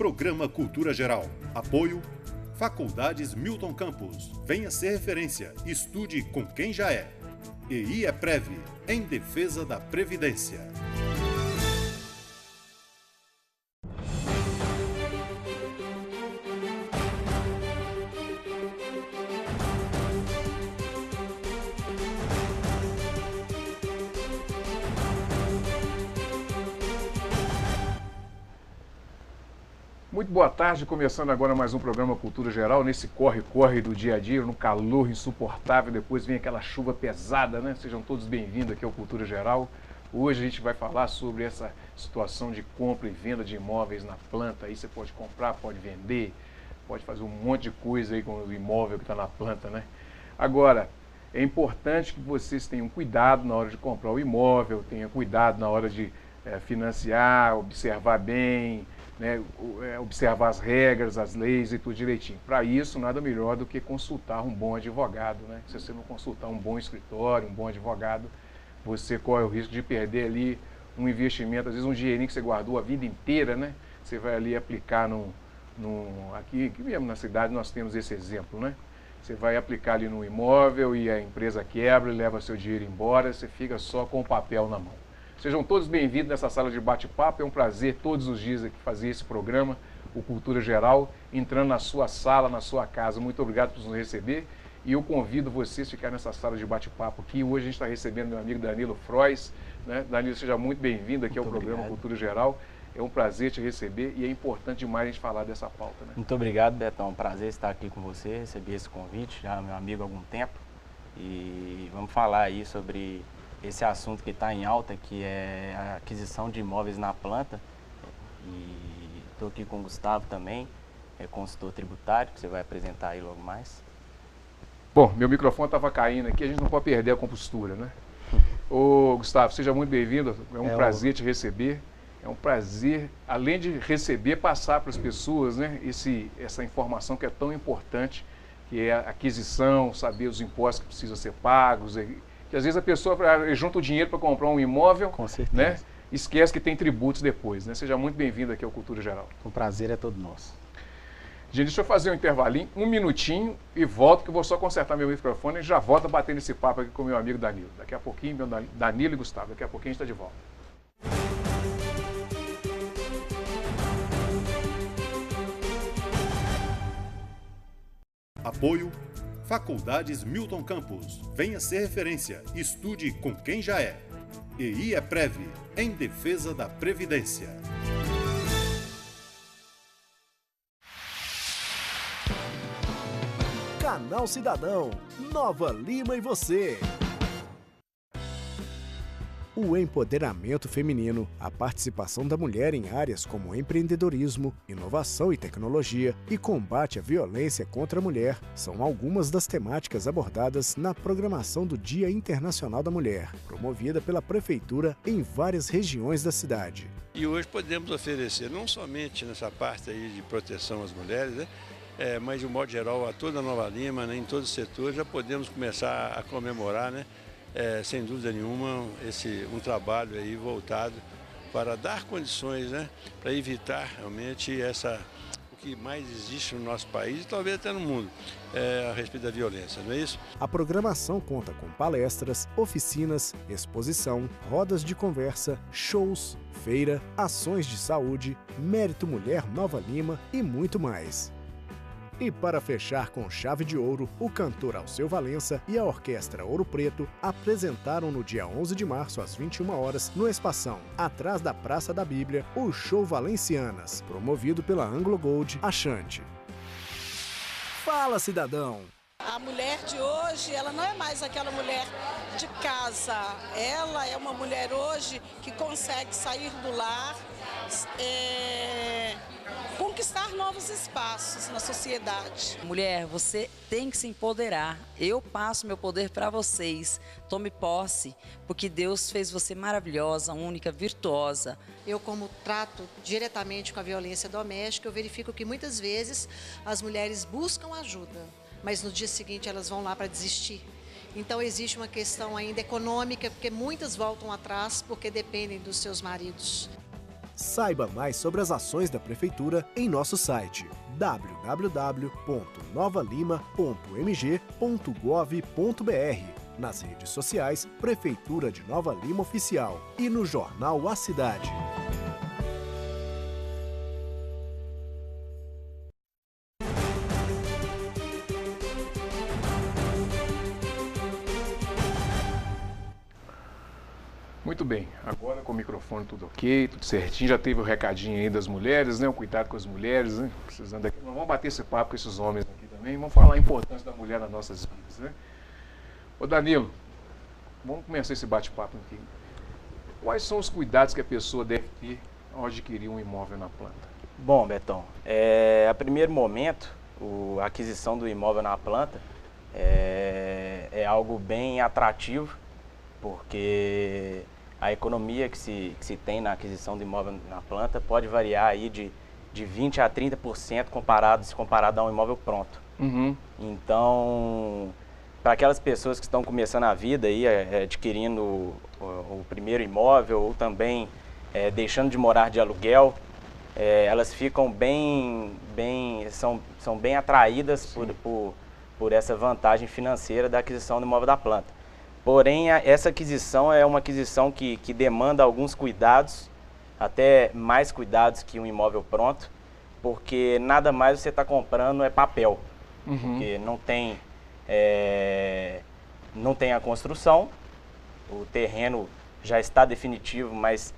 Programa Cultura Geral. Apoio Faculdades Milton Campos. Venha ser referência. Estude com quem já é. E IEPREV, em defesa da Previdência. Muito boa tarde, começando agora mais um programa Cultura Geral, nesse corre-corre do dia a dia, no calor insuportável, depois vem aquela chuva pesada, né? Sejam todos bem-vindos aqui ao Cultura Geral. Hoje a gente vai falar sobre essa situação de compra e venda de imóveis na planta. Aí você pode comprar, pode vender, pode fazer um monte de coisa aí com o imóvel que está na planta, né? Agora, é importante que vocês tenham cuidado na hora de comprar o imóvel, tenham cuidado na hora de financiar, observar bem, né, observar as regras, as leis e tudo direitinho. Para isso, nada melhor do que consultar um bom advogado, né? Se você não consultar um bom escritório, um bom advogado, você corre o risco de perder ali um investimento, às vezes um dinheirinho que você guardou a vida inteira, né? Você vai ali aplicar aqui mesmo na cidade nós temos esse exemplo, né? Você vai aplicar ali no imóvel e a empresa quebra e leva seu dinheiro embora, você fica só com o papel na mão. Sejam todos bem-vindos nessa sala de bate-papo. É um prazer todos os dias aqui fazer esse programa, o Cultura Geral, entrando na sua sala, na sua casa. Muito obrigado por nos receber e eu convido vocês a ficar nessa sala de bate-papo aqui. Hoje a gente está recebendo meu amigo Danilo Frois, né? Danilo, seja muito bem-vindo aqui ao programa Cultura Geral. É um prazer te receber e é importante demais a gente falar dessa pauta, né? Muito obrigado, Betão. É um prazer estar aqui com você, receber esse convite, já meu amigo há algum tempo. E vamos falar aí sobre esse assunto que está em alta, que é a aquisição de imóveis na planta. E estou aqui com o Gustavo também, é consultor tributário, que você vai apresentar aí logo mais. Bom, meu microfone estava caindo aqui, a gente não pode perder a compostura, né? Ô, Gustavo, seja muito bem-vindo, é um prazer te receber. É um prazer, além de receber, passar para as pessoas, né, essa informação que é tão importante, que é a aquisição, saber os impostos que precisam ser pagos, que às vezes a pessoa junta o dinheiro para comprar um imóvel, né, esquece que tem tributos depois, né? Seja muito bem-vindo aqui ao Cultura Geral. O prazer é todo nosso. Gente, deixa eu fazer um intervalinho, um minutinho e volto, que eu vou só consertar meu microfone e já volto a bater nesse papo aqui com meu amigo Danilo. Daqui a pouquinho, Danilo e Gustavo, daqui a pouquinho a gente está de volta. Apoio Faculdades Milton Campos. Venha ser referência. Estude com quem já é. E IEPREV, em defesa da Previdência. Canal Cidadão, Nova Lima e você. O empoderamento feminino, a participação da mulher em áreas como empreendedorismo, inovação e tecnologia e combate à violência contra a mulher são algumas das temáticas abordadas na programação do Dia Internacional da Mulher, promovida pela Prefeitura em várias regiões da cidade. E hoje podemos oferecer não somente nessa parte aí de proteção às mulheres, né? Mas de um modo geral a toda Nova Lima, né? Em todos os setores já podemos começar a comemorar, né? Sem dúvida nenhuma, um trabalho aí voltado para dar condições, né, para evitar realmente o que mais existe no nosso país e talvez até no mundo, a respeito da violência, não é isso? A programação conta com palestras, oficinas, exposição, rodas de conversa, shows, feira, ações de saúde, Mérito Mulher Nova Lima e muito mais. E para fechar com chave de ouro, o cantor Alceu Valença e a orquestra Ouro Preto apresentaram no dia 11 de março às 21 horas no Espação, atrás da Praça da Bíblia, o Show Valencianas, promovido pela Anglo Gold Achante. Fala, cidadão! A mulher de hoje, ela não é mais aquela mulher de casa. Ela é uma mulher hoje que consegue sair do lar, conquistar novos espaços na sociedade. Mulher, você tem que se empoderar. Eu passo meu poder para vocês. Tome posse, porque Deus fez você maravilhosa, única, virtuosa. Eu, como trato diretamente com a violência doméstica, eu verifico que muitas vezes as mulheres buscam ajuda, mas no dia seguinte elas vão lá para desistir. Então existe uma questão ainda econômica, porque muitas voltam atrás porque dependem dos seus maridos. Saiba mais sobre as ações da Prefeitura em nosso site www.novalima.mg.gov.br, nas redes sociais Prefeitura de Nova Lima Oficial e no jornal A Cidade. Muito bem, agora com o microfone tudo ok, tudo certinho, já teve o recadinho aí das mulheres, né? O cuidado com as mulheres, né? Precisando aqui. Nós vamos bater esse papo com esses homens aqui também, vamos falar a importância da mulher nas nossas vidas, né? Ô Danilo, vamos começar esse bate-papo aqui. Quais são os cuidados que a pessoa deve ter ao adquirir um imóvel na planta? Bom, Betão, a primeiro momento, a aquisição do imóvel na planta é algo bem atrativo, porque a economia que se tem na aquisição do imóvel na planta pode variar aí de 20% a 30% comparado a um imóvel pronto. Uhum. Então, para aquelas pessoas que estão começando a vida aí, adquirindo o primeiro imóvel ou também deixando de morar de aluguel, elas ficam são bem atraídas por essa vantagem financeira da aquisição do imóvel da planta. Porém, essa aquisição é uma aquisição que demanda alguns cuidados, até mais cuidados que um imóvel pronto, porque nada mais você está comprando é papel, porque não tem a construção, o terreno já está definido, mas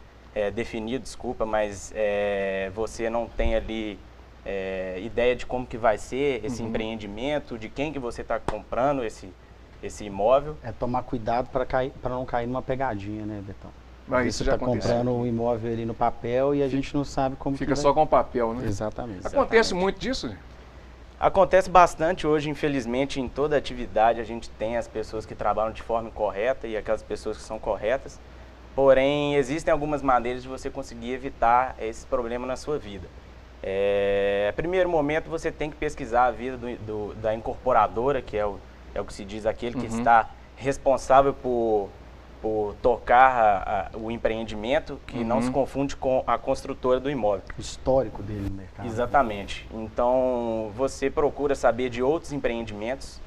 você não tem ali ideia de como que vai ser esse empreendimento, de quem que você está comprando esse imóvel. É tomar cuidado para não cair numa pegadinha, né, Betão? Mas você está comprando um imóvel ali no papel e a gente não sabe como fica só com papel, né? Exatamente. Acontece muito disso? Acontece bastante hoje, infelizmente, em toda atividade a gente tem as pessoas que trabalham de forma incorreta e aquelas pessoas que são corretas. Porém, existem algumas maneiras de você conseguir evitar esse problema na sua vida. Primeiro momento, você tem que pesquisar a vida da incorporadora, que é o que se diz, aquele que está responsável por tocar o empreendimento, que não se confunde com a construtora do imóvel. O histórico dele no mercado. Exatamente. Então, você procura saber de outros empreendimentos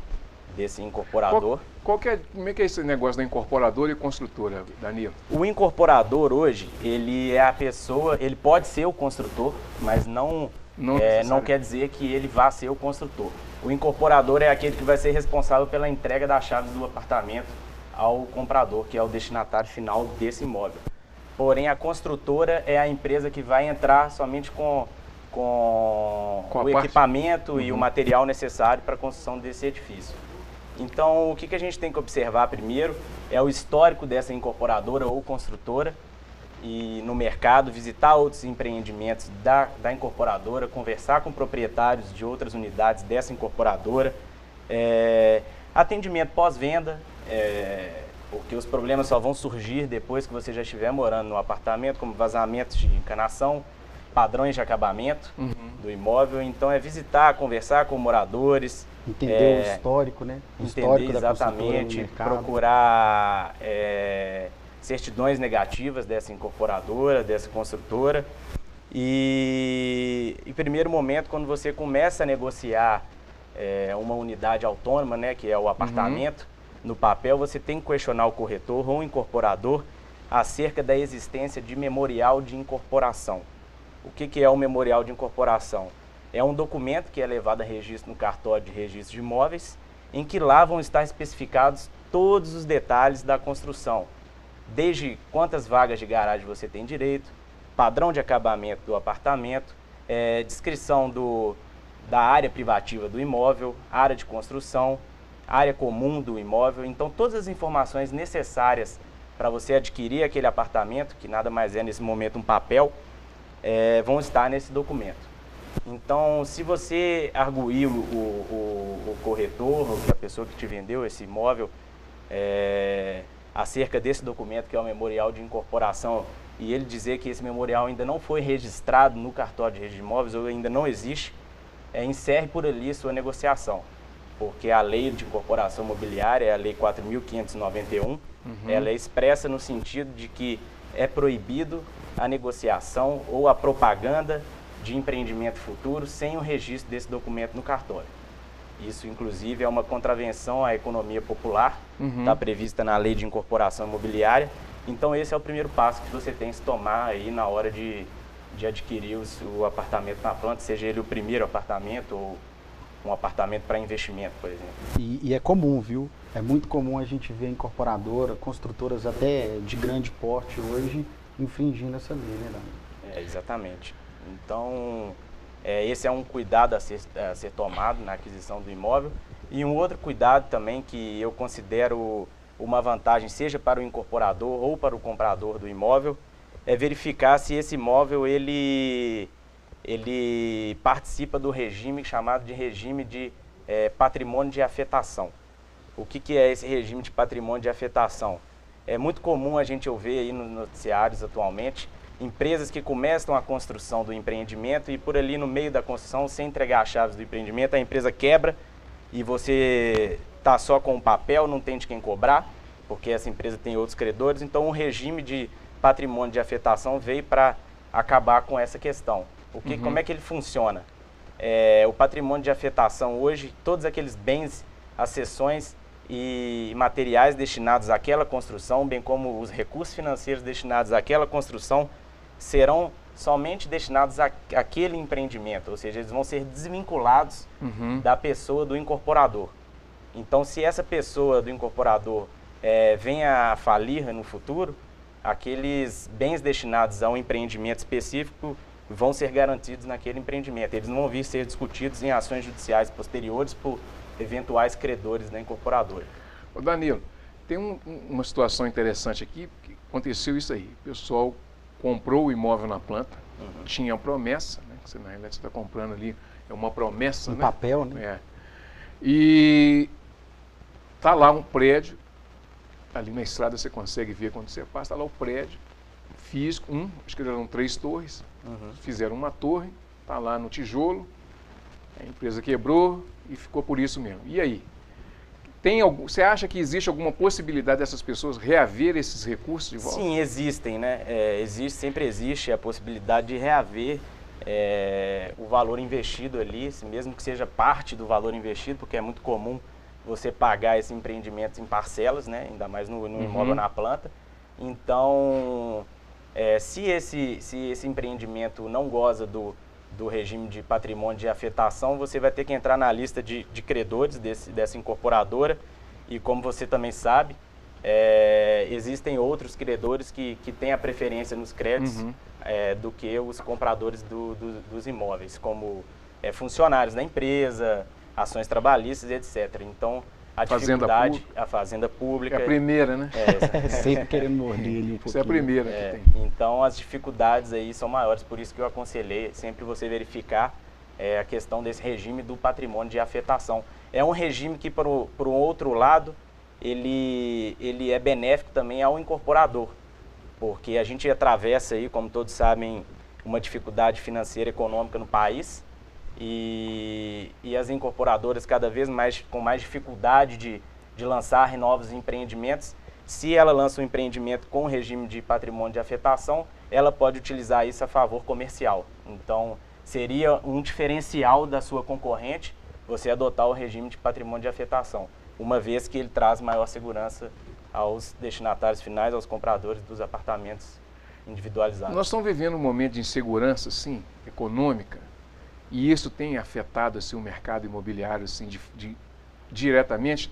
desse incorporador. Como é que é esse negócio da incorporadora e construtora, Danilo? O incorporador hoje, ele é a pessoa, ele pode ser o construtor, mas não quer dizer que ele vá ser o construtor. O incorporador é aquele que vai ser responsável pela entrega das chaves do apartamento ao comprador, que é o destinatário final desse imóvel. Porém, a construtora é a empresa que vai entrar somente com o equipamento e o material necessário para a construção desse edifício. Então, o que a gente tem que observar primeiro é o histórico dessa incorporadora ou construtora, e no mercado, visitar outros empreendimentos da incorporadora, conversar com proprietários de outras unidades dessa incorporadora, atendimento pós-venda, porque os problemas só vão surgir depois que você já estiver morando no apartamento, como vazamentos de encanação, padrões de acabamento do imóvel. Então, visitar, conversar com moradores. Entender o histórico, né? O histórico entender exatamente, procurar certidões negativas dessa incorporadora, dessa construtora. E em primeiro momento, quando você começa a negociar uma unidade autônoma, né, que é o apartamento, no papel você tem que questionar o corretor ou o incorporador acerca da existência de memorial de incorporação. O que é o memorial de incorporação? É um documento que é levado a registro no cartório de registro de imóveis, em que lá vão estar especificados todos os detalhes da construção, desde quantas vagas de garagem você tem direito, padrão de acabamento do apartamento, descrição da área privativa do imóvel, área de construção, área comum do imóvel. Então, todas as informações necessárias para você adquirir aquele apartamento, que nada mais é nesse momento um papel, vão estar nesse documento. Então, se você arguir o corretor, ou a pessoa que te vendeu esse imóvel, acerca desse documento, que é o memorial de incorporação, e ele dizer que esse memorial ainda não foi registrado no cartório de registro de imóveis, ou ainda não existe, encerre por ali sua negociação. Porque a lei de incorporação imobiliária, a lei 4.591, ela é expressa no sentido de que é proibido a negociação ou a propaganda de empreendimento futuro sem o registro desse documento no cartório. Isso, inclusive, é uma contravenção à economia popular, está prevista na Lei de Incorporação Imobiliária. Então, esse é o primeiro passo que você tem que tomar aí na hora de adquirir o apartamento na planta, seja ele o primeiro apartamento ou um apartamento para investimento, por exemplo. E é comum, viu? É muito comum a gente ver incorporadora, construtoras até de grande porte hoje, infringindo essa lei, né, Dani? Exatamente. Então, esse é um cuidado a ser tomado na aquisição do imóvel. E um outro cuidado também que eu considero uma vantagem, seja para o incorporador ou para o comprador do imóvel, é verificar se esse imóvel ele participa do regime chamado de regime de patrimônio de afetação. O que é esse regime de patrimônio de afetação? É muito comum a gente ouvir aí nos noticiários atualmente empresas que começam a construção do empreendimento e por ali no meio da construção, sem entregar as chaves do empreendimento, a empresa quebra e você está só com o papel, não tem de quem cobrar, porque essa empresa tem outros credores. Então, o regime de patrimônio de afetação veio para acabar com essa questão. Como é que ele funciona? O patrimônio de afetação hoje, todos aqueles bens, acessões e materiais destinados àquela construção, bem como os recursos financeiros destinados àquela construção, serão somente destinados àquele empreendimento, ou seja, eles vão ser desvinculados da pessoa do incorporador. Então, se essa pessoa do incorporador venha a falir no futuro, aqueles bens destinados a um empreendimento específico vão ser garantidos naquele empreendimento. Eles não vão vir ser discutidos em ações judiciais posteriores por eventuais credores da incorporadora. Ô Danilo, tem uma situação interessante aqui, que aconteceu isso aí. O pessoal comprou o imóvel na planta, tinha a promessa, né? Que você, na realidade, você está comprando ali, é uma promessa, né? Papel, né? E tá lá um prédio, ali na estrada você consegue ver quando você passa, tá lá o prédio físico, acho que eram 3 torres, fizeram uma torre, tá lá no tijolo, a empresa quebrou e ficou por isso mesmo. E aí? Você acha que existe alguma possibilidade dessas pessoas reaver esses recursos de volta? Sim, existem, né? Sempre existe a possibilidade de reaver o valor investido ali, mesmo que seja parte do valor investido, porque é muito comum você pagar esse empreendimento em parcelas, né? Ainda mais no imóvel na planta. Então, se esse empreendimento não goza do regime de patrimônio de afetação, você vai ter que entrar na lista de credores dessa incorporadora e, como você também sabe, existem outros credores que têm a preferência nos créditos do que os compradores dos imóveis, como funcionários da empresa, ações trabalhistas, etc. Então, a dificuldade, a fazenda pública... É a primeira, né? Sempre querendo morder ali um pouquinho. Essa é a primeira que tem. Então, as dificuldades aí são maiores, por isso que eu aconselhei sempre você verificar a questão desse regime do patrimônio de afetação. É um regime que, por um outro lado, ele é benéfico também ao incorporador, porque a gente atravessa aí, como todos sabem, uma dificuldade financeira e econômica no país, e as incorporadoras cada vez com mais dificuldade de lançar novos empreendimentos. Se ela lança um empreendimento com regime de patrimônio de afetação, ela pode utilizar isso a favor comercial. Então, seria um diferencial da sua concorrente você adotar o regime de patrimônio de afetação, uma vez que ele traz maior segurança aos destinatários finais, aos compradores dos apartamentos individualizados. Nós estamos vivendo um momento de insegurança, sim, econômica, e isso tem afetado assim, o mercado imobiliário assim, diretamente.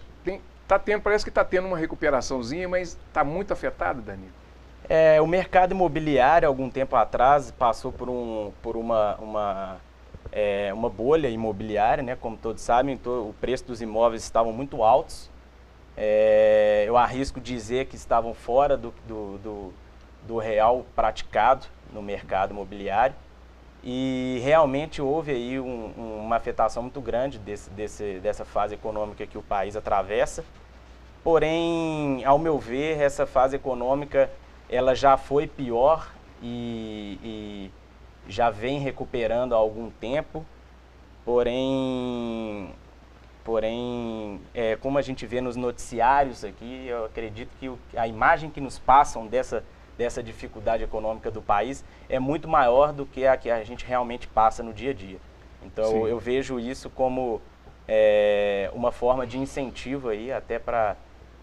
Parece que está tendo uma recuperaçãozinha, mas está muito afetado, Danilo. O mercado imobiliário, algum tempo atrás, passou por uma bolha imobiliária, né? Como todos sabem, o preço dos imóveis estavam muito altos. Eu arrisco dizer que estavam fora do real praticado no mercado imobiliário. E realmente houve aí uma afetação muito grande dessa fase econômica que o país atravessa. Porém, ao meu ver, essa fase econômica ela já foi pior e já vem recuperando há algum tempo. Porém, como a gente vê nos noticiários aqui, eu acredito que a imagem que nos passam dessa dificuldade econômica do país é muito maior do que a gente realmente passa no dia a dia. Então eu vejo isso como uma forma de incentivo aí até para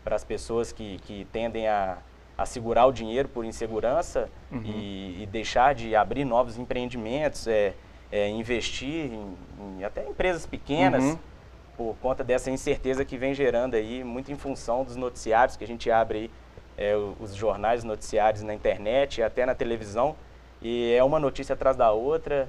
as pessoas que tendem a segurar o dinheiro por insegurança e deixar de abrir novos empreendimentos, investir em até empresas pequenas, por conta dessa incerteza que vem gerando aí, muito em função dos noticiários que a gente abre aí, os jornais, noticiários na internet, até na televisão, e é uma notícia atrás da outra.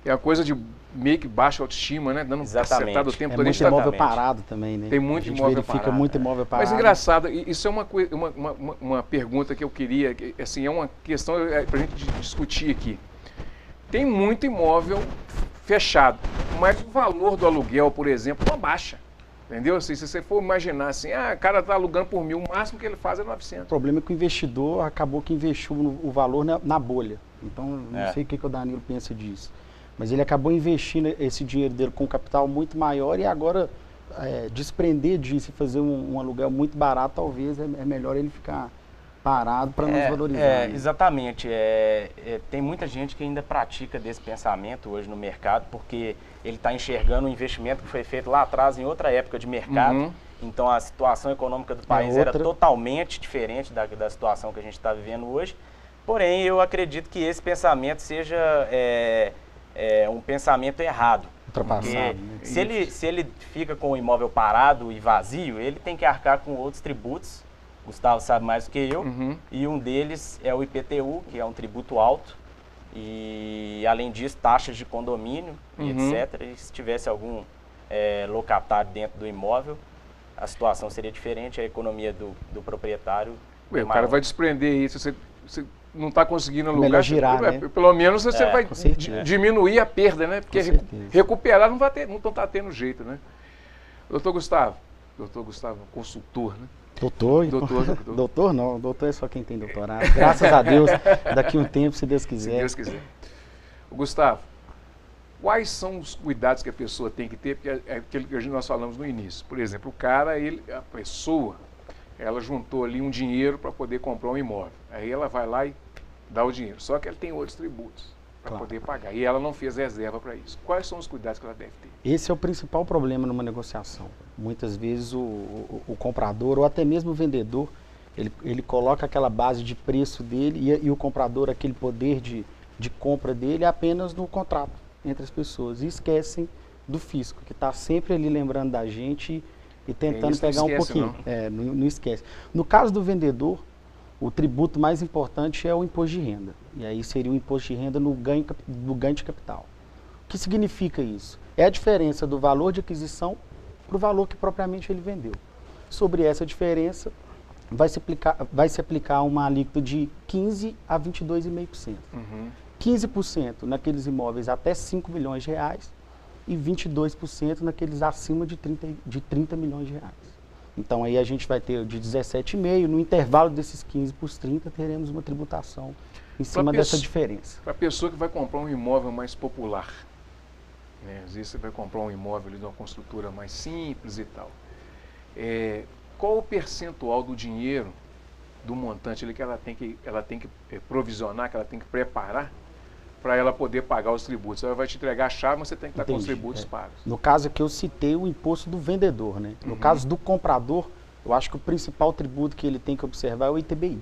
É uma coisa de meio que baixa autoestima, né? Dando cacetada o tempo todo. Muito imóvel parado também, né? Tem muito imóvel parado. Muito imóvel parado. Mas engraçado, isso é uma pergunta que eu queria, assim, é uma questão para a gente discutir aqui. Tem muito imóvel fechado, mas o valor do aluguel, por exemplo, não baixa. Entendeu? Assim, se você for imaginar assim, o cara está alugando por 1.000, o máximo que ele faz é 900. O problema é que o investidor acabou que investiu o valor na bolha. Então, não sei o que o Danilo pensa disso. Mas ele acabou investindo esse dinheiro dele com um capital muito maior e agora desprender disso e fazer um aluguel muito barato, talvez é melhor ele ficar parado para nos valorizar. Né? Exatamente. Tem muita gente que ainda pratica desse pensamento hoje no mercado, porque ele está enxergando um investimento que foi feito lá atrás, em outra época de mercado. Então a situação econômica do país era totalmente diferente da situação que a gente está vivendo hoje. Porém, eu acredito que esse pensamento seja um pensamento errado. Ultrapassado. Né? Se ele fica com o imóvel parado e vazio, ele tem que arcar com outros tributos. Gustavo sabe mais do que eu, e um deles é o IPTU, que é um tributo alto, e além disso, taxas de condomínio, e etc. E se tivesse algum locatário dentro do imóvel, a situação seria diferente, a economia do proprietário o cara vai desprender isso, você não está conseguindo alugar, melhor girar, né? Pelo menos você vai diminuir a perda, né? Porque recuperar não está tendo jeito, né? Doutor Gustavo, consultor, né? Doutor não, doutor é só quem tem doutorado. Graças a Deus, daqui a um tempo, se Deus quiser. Se Deus quiser. Gustavo, quais são os cuidados que a pessoa tem que ter? Porque é aquilo que nós falamos no início. Por exemplo, a pessoa, ela juntou ali um dinheiro para poder comprar um imóvel. Aí ela vai lá e dá o dinheiro. Só que ela tem outros tributos para poder pagar. E ela não fez reserva para isso. Quais são os cuidados que ela deve ter? Esse é o principal problema numa negociação. Muitas vezes o comprador ou até mesmo o vendedor, ele coloca aquela base de preço dele e o comprador, aquele poder de compra dele é apenas no contrato entre as pessoas. E esquecem do fisco, que está sempre ali lembrando da gente e tentando pegar um pouquinho. Não esquece. No caso do vendedor, o tributo mais importante é o imposto de renda. E aí seria o imposto de renda no ganho de capital. O que significa isso? É a diferença do valor de aquisição para o valor que propriamente ele vendeu. Sobre essa diferença, vai se aplicar uma alíquota de 15% a 22,5%. 15% naqueles imóveis até 5 milhões de reais e 22% naqueles acima de 30 milhões de reais. Então aí a gente vai ter de 17,5%, no intervalo desses 15 para os 30, teremos uma tributação em cima dessa diferença. Para a pessoa que vai comprar um imóvel mais popular, né? Às vezes você vai comprar um imóvel ali de uma construtora mais simples e tal. Qual o percentual do dinheiro, do montante ali que ela tem que provisionar, que ela tem que preparar para ela poder pagar os tributos? Ela vai te entregar a chave, mas você tem que estar com os tributos pagos. No caso aqui eu citei o imposto do vendedor, né? No caso do comprador, eu acho que o principal tributo que ele tem que observar é o ITBI.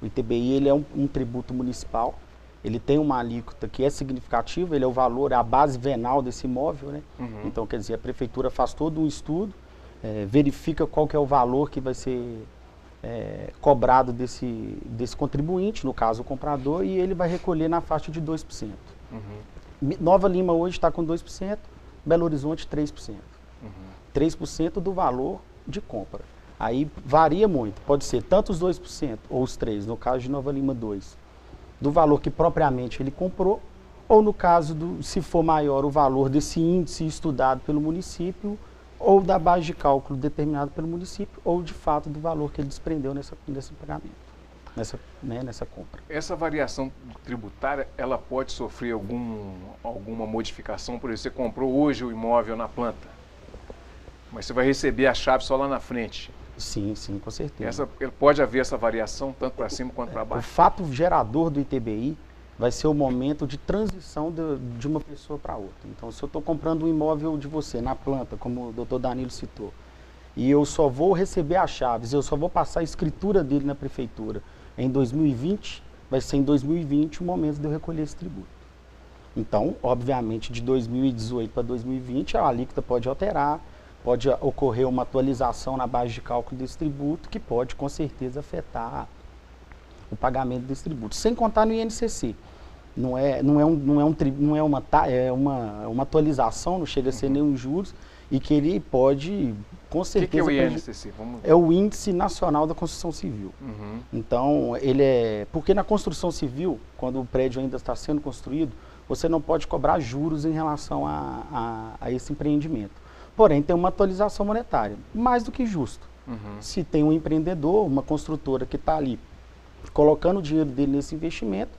O ITBI ele é um tributo municipal, ele tem uma alíquota que é significativa, ele é o valor, é a base venal desse imóvel, né? Então, quer dizer, a prefeitura faz todo um estudo, verifica qual que é o valor que vai ser cobrado desse contribuinte, no caso o comprador, e ele vai recolher na faixa de 2%. Nova Lima hoje está com 2%, Belo Horizonte 3%. 3% do valor de compra. Aí varia muito, pode ser tanto os 2% ou os 3%, no caso de Nova Lima 2%, do valor que propriamente ele comprou, ou no caso, se for maior o valor desse índice estudado pelo município, ou da base de cálculo determinada pelo município, ou de fato do valor que ele desprendeu nesse pagamento, nessa compra. Essa variação tributária, ela pode sofrer alguma modificação? Por exemplo, você comprou hoje o imóvel na planta, mas você vai receber a chave só lá na frente. Sim, com certeza. Pode haver essa variação tanto para cima quanto para O baixo? fato gerador do ITBI vai ser o momento de transição de uma pessoa para outra. Então, se eu estou comprando um imóvel de você na planta, como o doutor Danilo citou, e eu só vou receber as chaves, eu só vou passar a escritura dele na prefeitura em 2020, vai ser em 2020 o momento de eu recolher esse tributo. Então, obviamente, de 2018 para 2020, a alíquota pode alterar, pode ocorrer uma atualização na base de cálculo desse tributo, que pode, com certeza, afetar o pagamento desse tributo. Sem contar no INCC. É uma atualização, não chega a ser nenhum juros, e que ele pode, com certeza... O que é o INCC? É o Índice Nacional da Construção Civil. Então, porque na construção civil, quando o prédio ainda está sendo construído, você não pode cobrar juros em relação a esse empreendimento. Porém, tem uma atualização monetária, mais do que justo. Se tem um empreendedor, uma construtora que está ali colocando o dinheiro dele nesse investimento,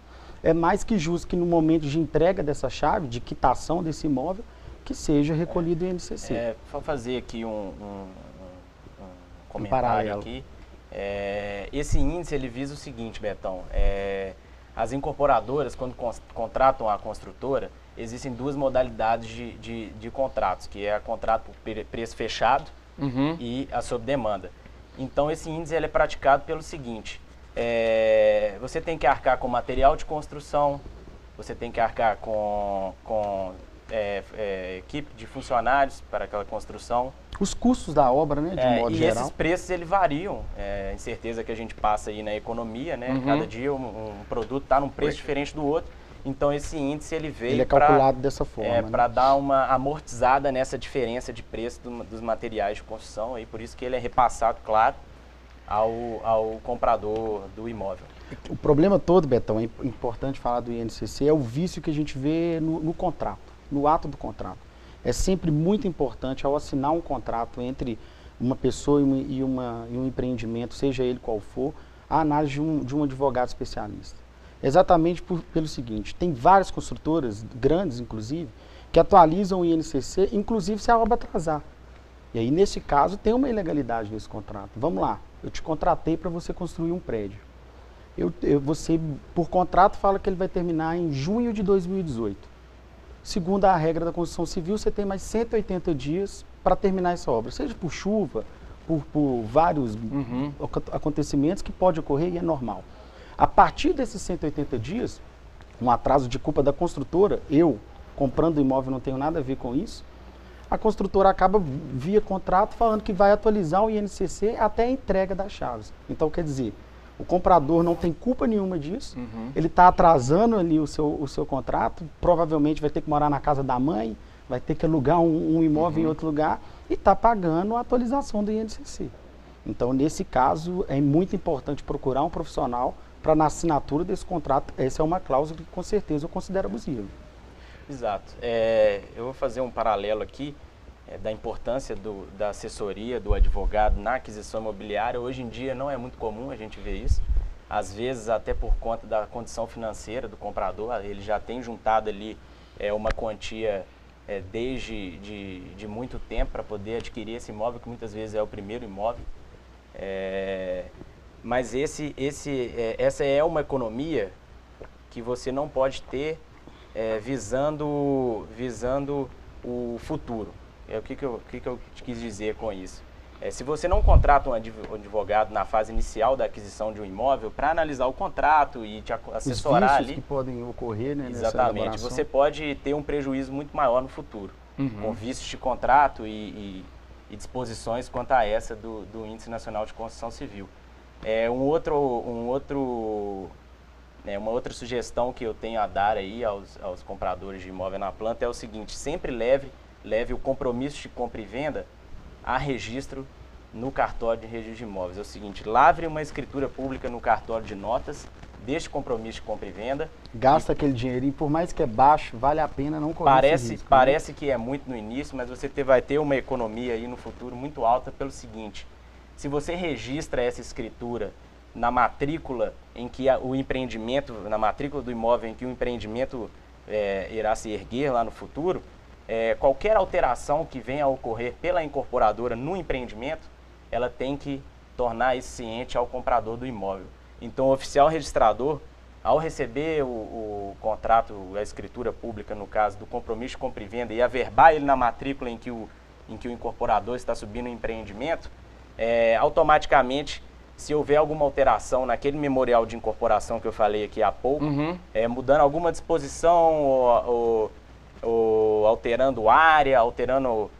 é mais que justo que no momento de entrega dessa chave, de quitação desse imóvel, que seja recolhido o INCC. Vou fazer aqui um comentário aqui. Esse índice ele visa o seguinte, Betão, as incorporadoras, quando contratam a construtora, existem duas modalidades de contratos, que é o contrato por preço fechado e a sob demanda. Então, esse índice ele é praticado pelo seguinte, você tem que arcar com material de construção, você tem que arcar com equipe de funcionários para aquela construção. Os custos da obra, né, de modo geral. E esses preços, eles variam, incerteza que a gente passa aí na economia, né? Cada dia um produto está num preço diferente do outro. Então, esse índice, ele veio ele é calculado dessa forma, para dar uma amortizada nessa diferença de preço dos materiais de construção. Aí, por isso que ele é repassado, claro, ao comprador do imóvel. O problema todo, Betão, é importante falar do INCC, é o vício que a gente vê no contrato, no ato do contrato. É sempre muito importante, ao assinar um contrato entre uma pessoa e um empreendimento, seja ele qual for, a análise de um advogado especialista. Exatamente pelo seguinte, tem várias construtoras, grandes inclusive, que atualizam o INCC, inclusive se a obra atrasar. E aí, nesse caso, tem uma ilegalidade nesse contrato. Vamos lá, eu te contratei para você construir um prédio. Você, por contrato, fala que ele vai terminar em junho de 2018. Segundo a regra da construção civil, você tem mais 180 dias para terminar essa obra, seja por chuva, por vários acontecimentos que pode ocorrer e é normal. A partir desses 180 dias, um atraso de culpa da construtora, eu, comprando o imóvel, não tenho nada a ver com isso, a construtora acaba, via contrato, falando que vai atualizar o INCC até a entrega das chaves. Então, quer dizer, o comprador não tem culpa nenhuma disso, ele está atrasando ali o seu contrato, provavelmente vai ter que morar na casa da mãe, vai ter que alugar um imóvel em outro lugar e está pagando a atualização do INCC. Então, nesse caso, é muito importante procurar um profissional para, na assinatura desse contrato, essa é uma cláusula que, com certeza, eu considero abusiva. Exato. Eu vou fazer um paralelo aqui da importância da assessoria, do advogado na aquisição imobiliária. Hoje em dia não é muito comum a gente ver isso. Às vezes, até por conta da condição financeira do comprador, ele já tem juntado ali uma quantia desde de muito tempo para poder adquirir esse imóvel, que muitas vezes é o primeiro imóvel. Mas essa é uma economia que você não pode ter visando o futuro. O que eu quis dizer com isso? Se você não contrata um advogado na fase inicial da aquisição de um imóvel para analisar o contrato e te assessorar os ali... que podem ocorrer, né? Exatamente. Você pode ter um prejuízo muito maior no futuro, com vícios de contrato e disposições quanto a essa do Índice Nacional de Construção Civil. Uma outra sugestão que eu tenho a dar aí aos compradores de imóvel na planta é o seguinte: sempre leve o compromisso de compra e venda a registro no cartório de registro de imóveis. É o seguinte: lavre uma escritura pública no cartório de notas deste compromisso de compra e venda. Gasta aquele dinheirinho, por mais que é baixo, vale a pena não correr esse risco. Parece que é muito no início, mas você vai ter uma economia aí no futuro muito alta pelo seguinte: se você registra essa escritura na matrícula em que o empreendimento, na matrícula do imóvel em que o empreendimento irá se erguer lá no futuro, qualquer alteração que venha a ocorrer pela incorporadora no empreendimento, ela tem que tornar isso ciente ao comprador do imóvel. Então, o oficial registrador, ao receber o contrato, a escritura pública, no caso do compromisso de compra e venda, e averbar ele na matrícula em que o incorporador está subindo o empreendimento, automaticamente, se houver alguma alteração naquele memorial de incorporação que eu falei aqui há pouco, mudando alguma disposição ou alterando área, alterando,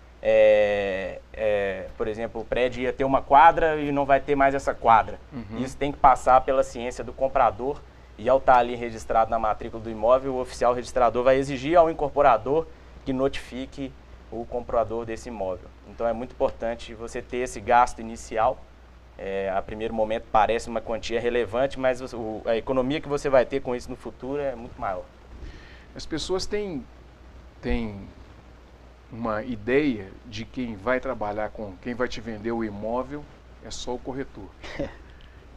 por exemplo, o prédio ia ter uma quadra e não vai ter mais essa quadra. Isso tem que passar pela ciência do comprador e ao estar ali registrado na matrícula do imóvel, o oficial registrador vai exigir ao incorporador que notifique o comprador desse imóvel. Então é muito importante você ter esse gasto inicial. A primeiro momento parece uma quantia relevante, mas a economia que você vai ter com isso no futuro é muito maior. As pessoas têm uma ideia de quem vai trabalhar com quem vai te vender o imóvel é só o corretor.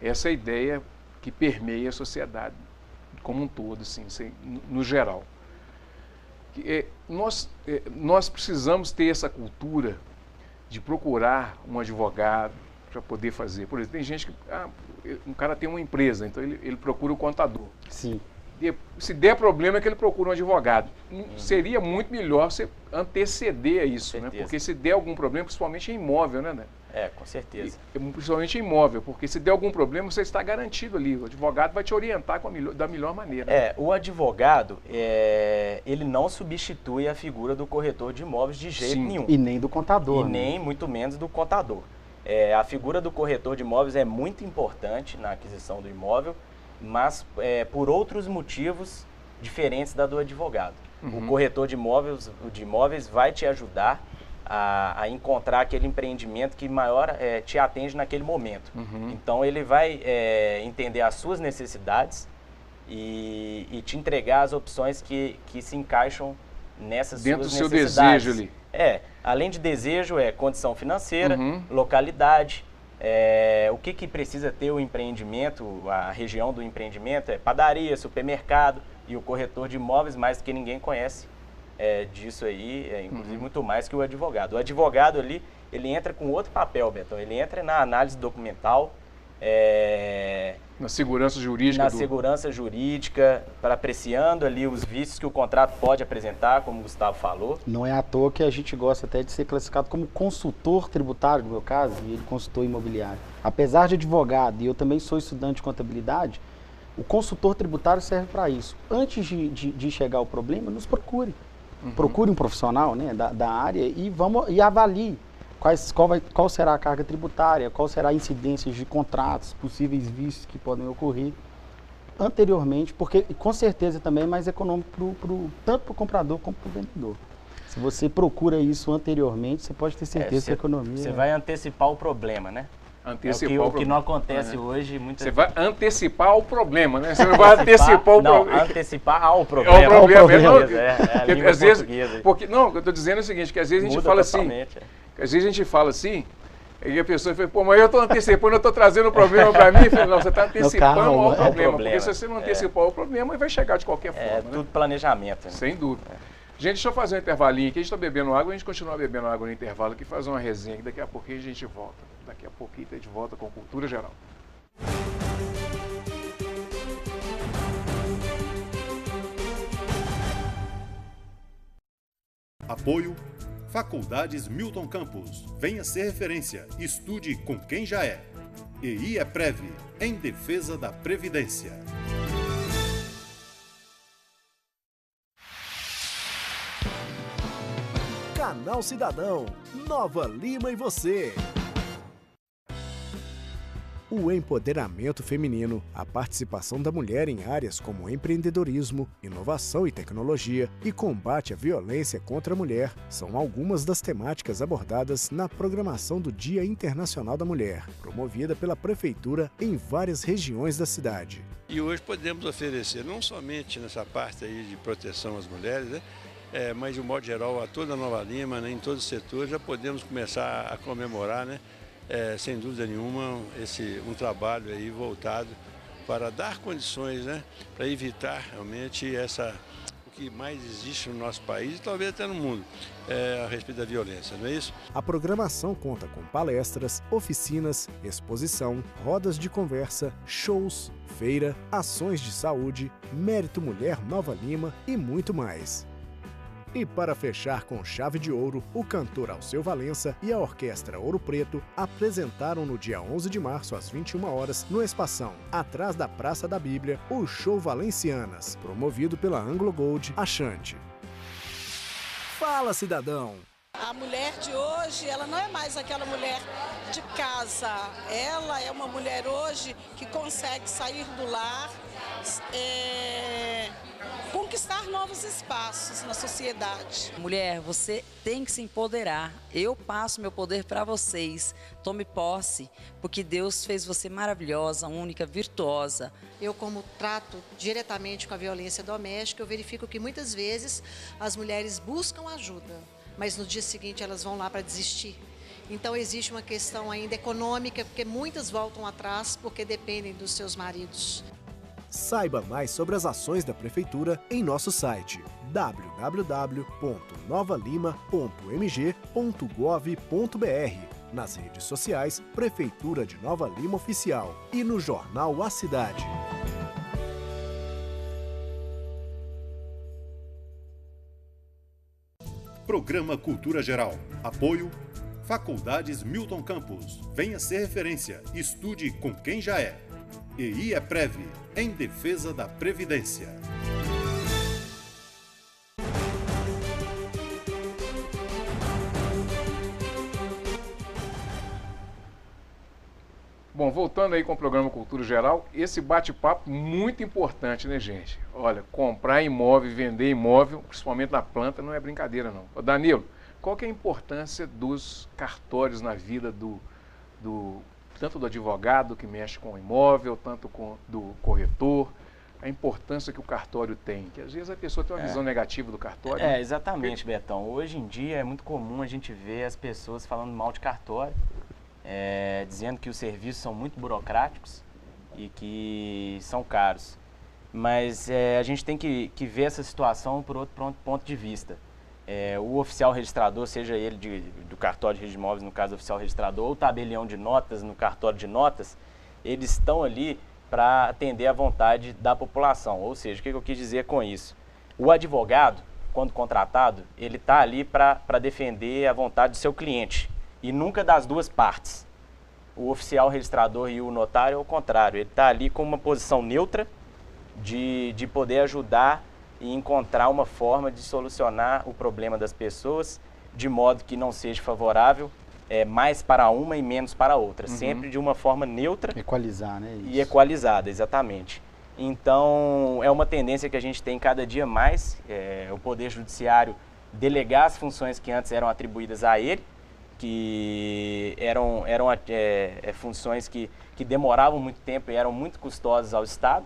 Essa é a ideia que permeia a sociedade como um todo, assim, no geral. Nós precisamos ter essa cultura de procurar um advogado para poder fazer. Por exemplo, tem gente que, um cara tem uma empresa, então ele procura o contador. Sim. Se der problema é que ele procura um advogado. Seria muito melhor você anteceder isso, né? Porque se der algum problema, principalmente em imóvel, né? Com certeza. Principalmente em imóvel, porque se der algum problema, você está garantido ali. O advogado vai te orientar da melhor maneira. O advogado, ele não substitui a figura do corretor de imóveis de jeito nenhum. E nem do contador. E nem muito menos do contador. A figura do corretor de imóveis é muito importante na aquisição do imóvel, mas por outros motivos diferentes da do advogado. O corretor de imóveis vai te ajudar a encontrar aquele empreendimento que maior te atende naquele momento. Então ele vai entender as suas necessidades e te entregar as opções que se encaixam nessas dentro suas do seu necessidades. desejo ali. Além de desejo, condição financeira, localidade, o que precisa ter o empreendimento, a região do empreendimento, padaria, supermercado, e o corretor de imóveis, mais do que ninguém conhece disso aí, inclusive muito mais que o advogado. O advogado ali, ele entra com outro papel, Betão, ele entra na análise documental, na segurança jurídica. Segurança jurídica, para apreciando ali os vícios que o contrato pode apresentar, como o Gustavo falou. Não é à toa que a gente gosta até de ser classificado como consultor tributário, no meu caso, e ele consultor imobiliário. Apesar de advogado, e eu também sou estudante de contabilidade, o consultor tributário serve para isso. Antes de chegar ao problema, nos procure. Procure um profissional, né, da área e avalie qual será a carga tributária, qual será a incidência de contratos, possíveis vícios que podem ocorrer anteriormente, porque com certeza também é mais econômico tanto para o comprador como para o vendedor. Se você procura isso anteriormente, você pode ter certeza que a economia... Você vai antecipar o problema, né? O que não acontece hoje. Você vai antecipar o problema, né? Você não vai antecipar o problema. Antecipar ao problema. É o problema. A língua portuguesa. Não, o que eu estou dizendo é o seguinte, que às vezes a gente fala assim, às vezes a gente fala assim, e a pessoa fala, pô, mas eu estou antecipando, eu estou trazendo o problema para mim. Eu falo, não, você está antecipando o problema, porque se você não antecipar o problema, vai chegar de qualquer forma. Tudo planejamento. Né? Sem dúvida. Gente, deixa eu fazer um intervalinho aqui, a gente está bebendo água, a gente continua bebendo água no intervalo aqui, fazer uma resenha, que daqui a pouquinho a gente volta. Daqui a pouquinho a gente volta com Cultura Geral. Apoio Faculdades Milton Campos. Venha ser referência. Estude com quem já é. EI é Prev, em defesa da Previdência. Canal Cidadão, Nova Lima e você. O empoderamento feminino, a participação da mulher em áreas como empreendedorismo, inovação e tecnologia e combate à violência contra a mulher são algumas das temáticas abordadas na programação do Dia Internacional da Mulher, promovida pela Prefeitura em várias regiões da cidade. E hoje podemos oferecer, não somente nessa parte aí de proteção às mulheres, né? Mas de um modo geral a toda Nova Lima, né, em todos os setores, já podemos começar a comemorar, né, sem dúvida nenhuma, um trabalho aí voltado para dar condições, né, para evitar realmente que mais existe no nosso país e talvez até no mundo a respeito da violência, não é isso? A programação conta com palestras, oficinas, exposição, rodas de conversa, shows, feira, ações de saúde, Mérito Mulher Nova Lima e muito mais. E para fechar com chave de ouro, o cantor Alceu Valença e a Orquestra Ouro Preto apresentaram no dia 11 de março, às 21 horas, no Espação, atrás da Praça da Bíblia, o Show Valencianas, promovido pela Anglo Gold Achante. Fala, cidadão! A mulher de hoje, ela não é mais aquela mulher de casa. Ela é uma mulher hoje que consegue sair do lar, conquistar novos espaços na sociedade. Mulher, você tem que se empoderar. Eu passo meu poder para vocês. Tome posse, porque Deus fez você maravilhosa, única, virtuosa. Eu, como trato diretamente com a violência doméstica, eu verifico que muitas vezes as mulheres buscam ajuda, mas no dia seguinte elas vão lá para desistir. Então existe uma questão ainda econômica, porque muitas voltam atrás porque dependem dos seus maridos. Saiba mais sobre as ações da Prefeitura em nosso site www.novalima.mg.gov.br, nas redes sociais Prefeitura de Nova Lima Oficial e no jornal A Cidade. Programa Cultura Geral. Apoio Faculdades Milton Campos. Venha ser referência. Estude com quem já é. EI é Prev, em defesa da Previdência. Bom, voltando aí com o programa Cultura Geral, esse bate-papo muito importante, né, gente? Olha, comprar imóvel e vender imóvel, principalmente na planta, não é brincadeira, não. Ô, Danilo, qual que é a importância dos cartórios na vida tanto do advogado que mexe com o imóvel, tanto do corretor, a importância que o cartório tem? Que às vezes a pessoa tem uma visão negativa do cartório. Exatamente, Betão. Hoje em dia é muito comum a gente ver as pessoas falando mal de cartório, dizendo que os serviços são muito burocráticos e que são caros. Mas a gente tem que ver essa situação por outro ponto de vista. O oficial registrador, seja ele do cartório de registro de imóveis, no caso do oficial registrador, ou o tabelião de notas no cartório de notas, eles estão ali para atender à vontade da população. Ou seja, o que eu quis dizer com isso? O advogado, quando contratado, ele está ali para defender a vontade do seu cliente e nunca das duas partes. O oficial registrador e o notário é o contrário, ele está ali com uma posição neutra de poder ajudar e encontrar uma forma de solucionar o problema das pessoas de modo que não seja favorável mais para uma e menos para a outra. Sempre de uma forma neutra. Equalizar, né? E equalizada, exatamente. Então, é uma tendência que a gente tem cada dia mais, o Poder Judiciário delegar as funções que antes eram atribuídas a ele, que eram funções que demoravam muito tempo e eram muito custosas ao Estado.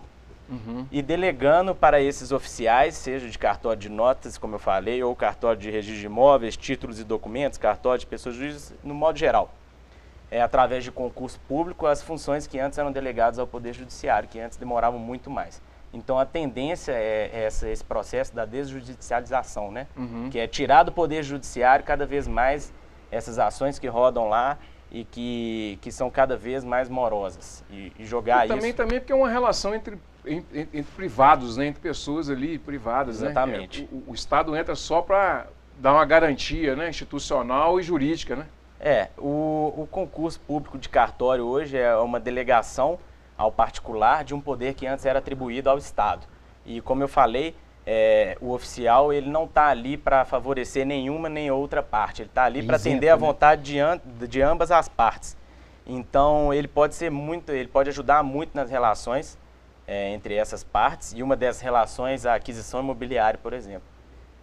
E delegando para esses oficiais, seja de cartório de notas, como eu falei, ou cartório de registro de imóveis, títulos e documentos, cartório de pessoas jurídicas, no modo geral. Através de concurso público, as funções que antes eram delegadas ao Poder Judiciário, que antes demoravam muito mais. Então, a tendência é esse processo da desjudicialização, né? Que é tirar do Poder Judiciário cada vez mais essas ações que rodam lá e que são cada vez mais morosas. E jogar isso... Também porque é uma relação entre privados, né? Entre pessoas ali privadas. Exatamente. Né? O Estado entra só para dar uma garantia, né? Institucional e jurídica, né? O concurso público de cartório hoje é uma delegação ao particular de um poder que antes era atribuído ao Estado. E como eu falei, o oficial ele não está ali para favorecer nenhuma nem outra parte, ele está ali para atender a vontade de ambas as partes. Então ele pode ajudar muito nas relações entre essas partes, e uma dessas relações a aquisição imobiliária, por exemplo.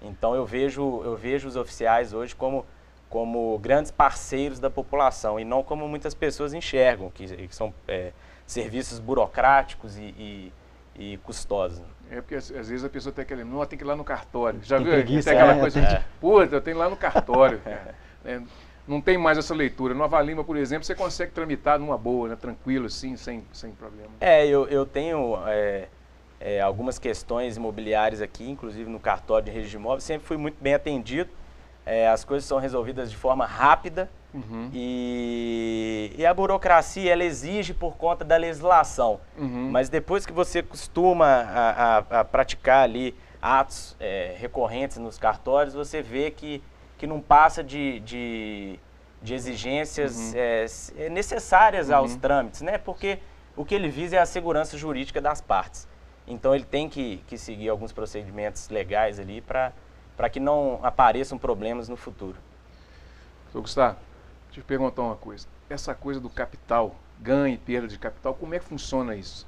Então eu vejo os oficiais hoje como grandes parceiros da população e não como muitas pessoas enxergam, que são serviços burocráticos e custosos. Porque às vezes a pessoa tem que ir lá no cartório. Já viu? Tem aquela coisa, puta, eu tenho lá no cartório. Não tem mais essa leitura. No Nova Lima, por exemplo, você consegue tramitar numa boa, né? Tranquilo, assim, sem problema. Eu tenho algumas questões imobiliárias aqui, inclusive no cartório de registro de imóveis, sempre fui muito bem atendido. As coisas são resolvidas de forma rápida e a burocracia ela exige por conta da legislação. Mas depois que você costuma a praticar ali atos recorrentes nos cartórios, você vê que não passa de exigências necessárias aos trâmites, né? Porque o que ele visa é a segurança jurídica das partes. Então ele tem que seguir alguns procedimentos legais ali para que não apareçam problemas no futuro. Sr. Gustavo, deixa eu te perguntar uma coisa. Essa coisa do capital, ganho e perda de capital, como é que funciona isso?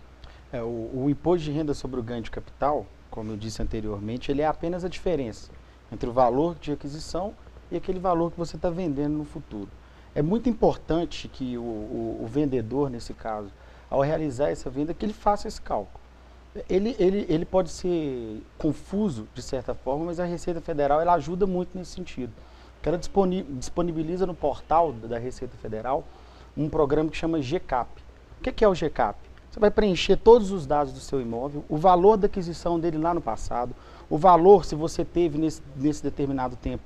O imposto de renda sobre o ganho de capital, como eu disse anteriormente, ele é apenas a diferença entre o valor de aquisição e aquele valor que você está vendendo no futuro. É muito importante que o vendedor, nesse caso, ao realizar essa venda, que ele faça esse cálculo. Ele pode ser confuso, de certa forma, mas a Receita Federal ela ajuda muito nesse sentido. Ela disponibiliza no portal da Receita Federal um programa que chama GCAP. O que é o GCAP? Você vai preencher todos os dados do seu imóvel, o valor da aquisição dele lá no passado, o valor, se você teve nesse determinado tempo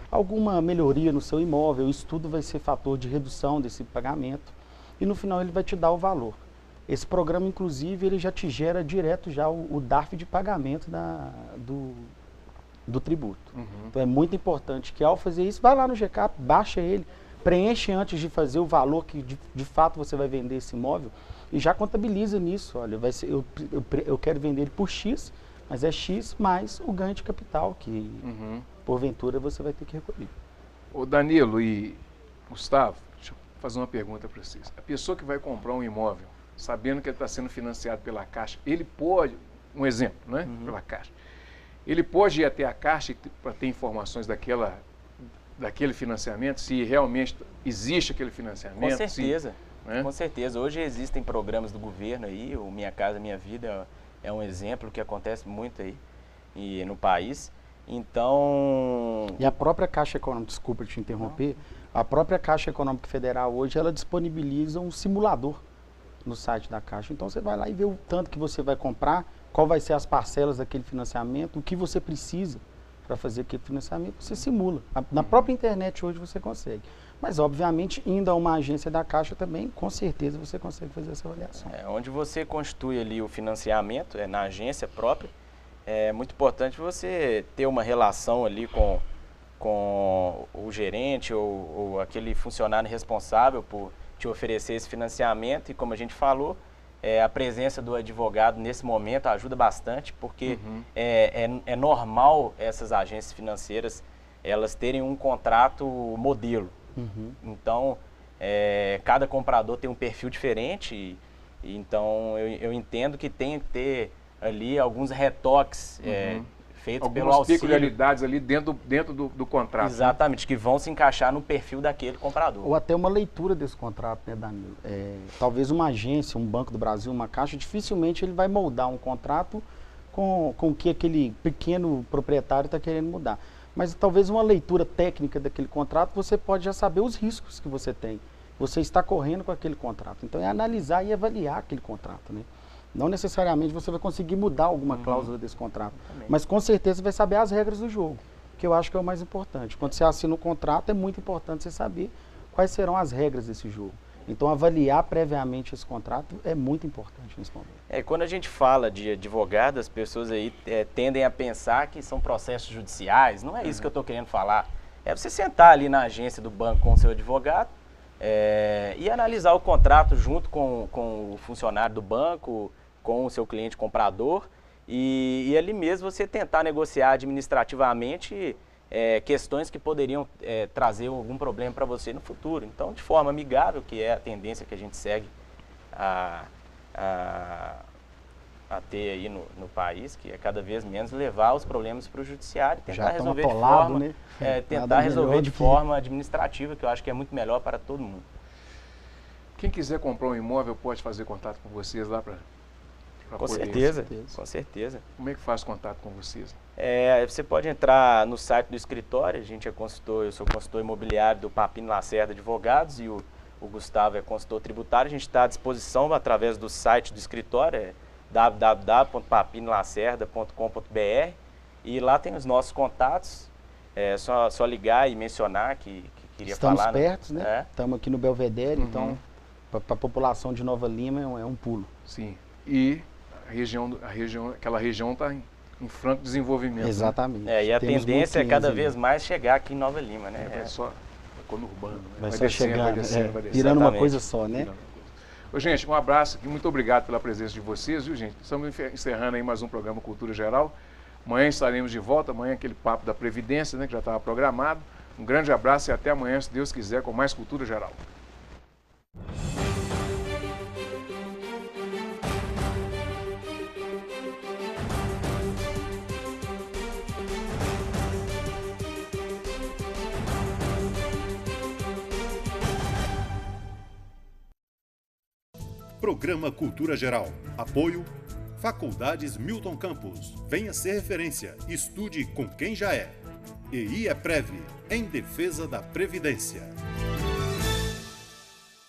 alguma melhoria no seu imóvel, isso tudo vai ser fator de redução desse pagamento e no final ele vai te dar o valor. Esse programa, inclusive, ele já te gera direto já o DARF de pagamento do tributo. Então é muito importante que ao fazer isso, vai lá no GCAP, baixa ele, preenche antes de fazer o valor que de fato você vai vender esse imóvel e já contabiliza nisso. Olha, eu quero vender ele por X, mas é X mais o ganho de capital que porventura você vai ter que recolher. Ô Danilo e Gustavo, deixa eu fazer uma pergunta para vocês. A pessoa que vai comprar um imóvel, sabendo que ele está sendo financiado pela Caixa, ele pode, um exemplo, né, pela Caixa, ele pode ir até a Caixa para ter informações daquele financiamento, se realmente existe aquele financiamento? Com certeza, né? Com certeza. Hoje existem programas do governo aí, o Minha Casa Minha Vida é um exemplo que acontece muito aí no país. Então... E a própria Caixa Econômica, desculpa te interromper, a própria Caixa Econômica Federal hoje, ela disponibiliza um simulador no site da Caixa. Então você vai lá e vê o tanto que você vai comprar, qual vai ser as parcelas daquele financiamento, o que você precisa para fazer aquele financiamento, você simula. Na própria internet hoje você consegue. Mas, obviamente, indo a uma agência da Caixa também, com certeza você consegue fazer essa avaliação. Onde você constitui ali o financiamento, na agência própria, é muito importante você ter uma relação ali com o gerente ou aquele funcionário responsável por te oferecer esse financiamento e, como a gente falou, a presença do advogado nesse momento ajuda bastante, porque é normal essas agências financeiras elas terem um contrato modelo. Então, cada comprador tem um perfil diferente, então eu entendo que tem que ter ali alguns retoques feitos pelo auxílio. Algumas peculiaridades ali dentro do contrato. Exatamente, que vão se encaixar no perfil daquele comprador. Ou até uma leitura desse contrato, né, Danilo? Talvez uma agência, um Banco do Brasil, uma Caixa, dificilmente ele vai moldar um contrato com o que aquele pequeno proprietário está querendo mudar. Mas talvez uma leitura técnica daquele contrato, você pode já saber os riscos que você tem. Você está correndo com aquele contrato. Então é analisar e avaliar aquele contrato, né? Não necessariamente você vai conseguir mudar alguma cláusula desse contrato, mas com certeza você vai saber as regras do jogo, que eu acho que é o mais importante. Quando você assina o contrato, é muito importante você saber quais serão as regras desse jogo. Então, avaliar previamente esse contrato é muito importante nesse momento. Quando a gente fala de advogado, as pessoas aí tendem a pensar que são processos judiciais. Não é isso que eu estou querendo falar. É você sentar ali na agência do banco com o seu advogado e analisar o contrato junto com o funcionário do banco, com o seu cliente comprador, e ali mesmo você tentar negociar administrativamente questões que poderiam trazer algum problema para você no futuro. Então, de forma amigável, que é a tendência que a gente segue a ter aí no país, que é cada vez menos levar os problemas para o judiciário, tentar resolver de forma, né? Tentar resolver de forma administrativa, que eu acho que é muito melhor para todo mundo. Quem quiser comprar um imóvel pode fazer contato com vocês lá para... Com certeza, com certeza. Como é que faz contato com vocês? Você pode entrar no site do escritório, eu sou consultor imobiliário do Papini Lacerda Advogados e o Gustavo é consultor tributário. A gente está à disposição através do site do escritório, www.papinolacerda.com.br, e lá tem os nossos contatos. É só ligar e mencionar que queria Estamos falar. perto, né? É. Estamos aqui no Belvedere, então para a população de Nova Lima é um pulo. Sim. E aquela região está em franco desenvolvimento. Exatamente. Né? E a Temos tendência é cada muitos vez mais chegar aqui em Nova Lima, né? Vai só conurbano, né? Vai só descendo, chegar, vai descendo. virando uma Exatamente. coisa só, né? Ô, gente, um abraço aqui, muito obrigado pela presença de vocês, viu, gente? Estamos encerrando aí mais um programa Cultura Geral. Amanhã estaremos de volta, amanhã aquele papo da Previdência, né, que já estava programado. Um grande abraço e até amanhã, se Deus quiser, com mais Cultura Geral. Programa Cultura Geral. Apoio Faculdades Milton Campos. Venha ser referência. Estude com quem já é. EI é Prev, em defesa da Previdência.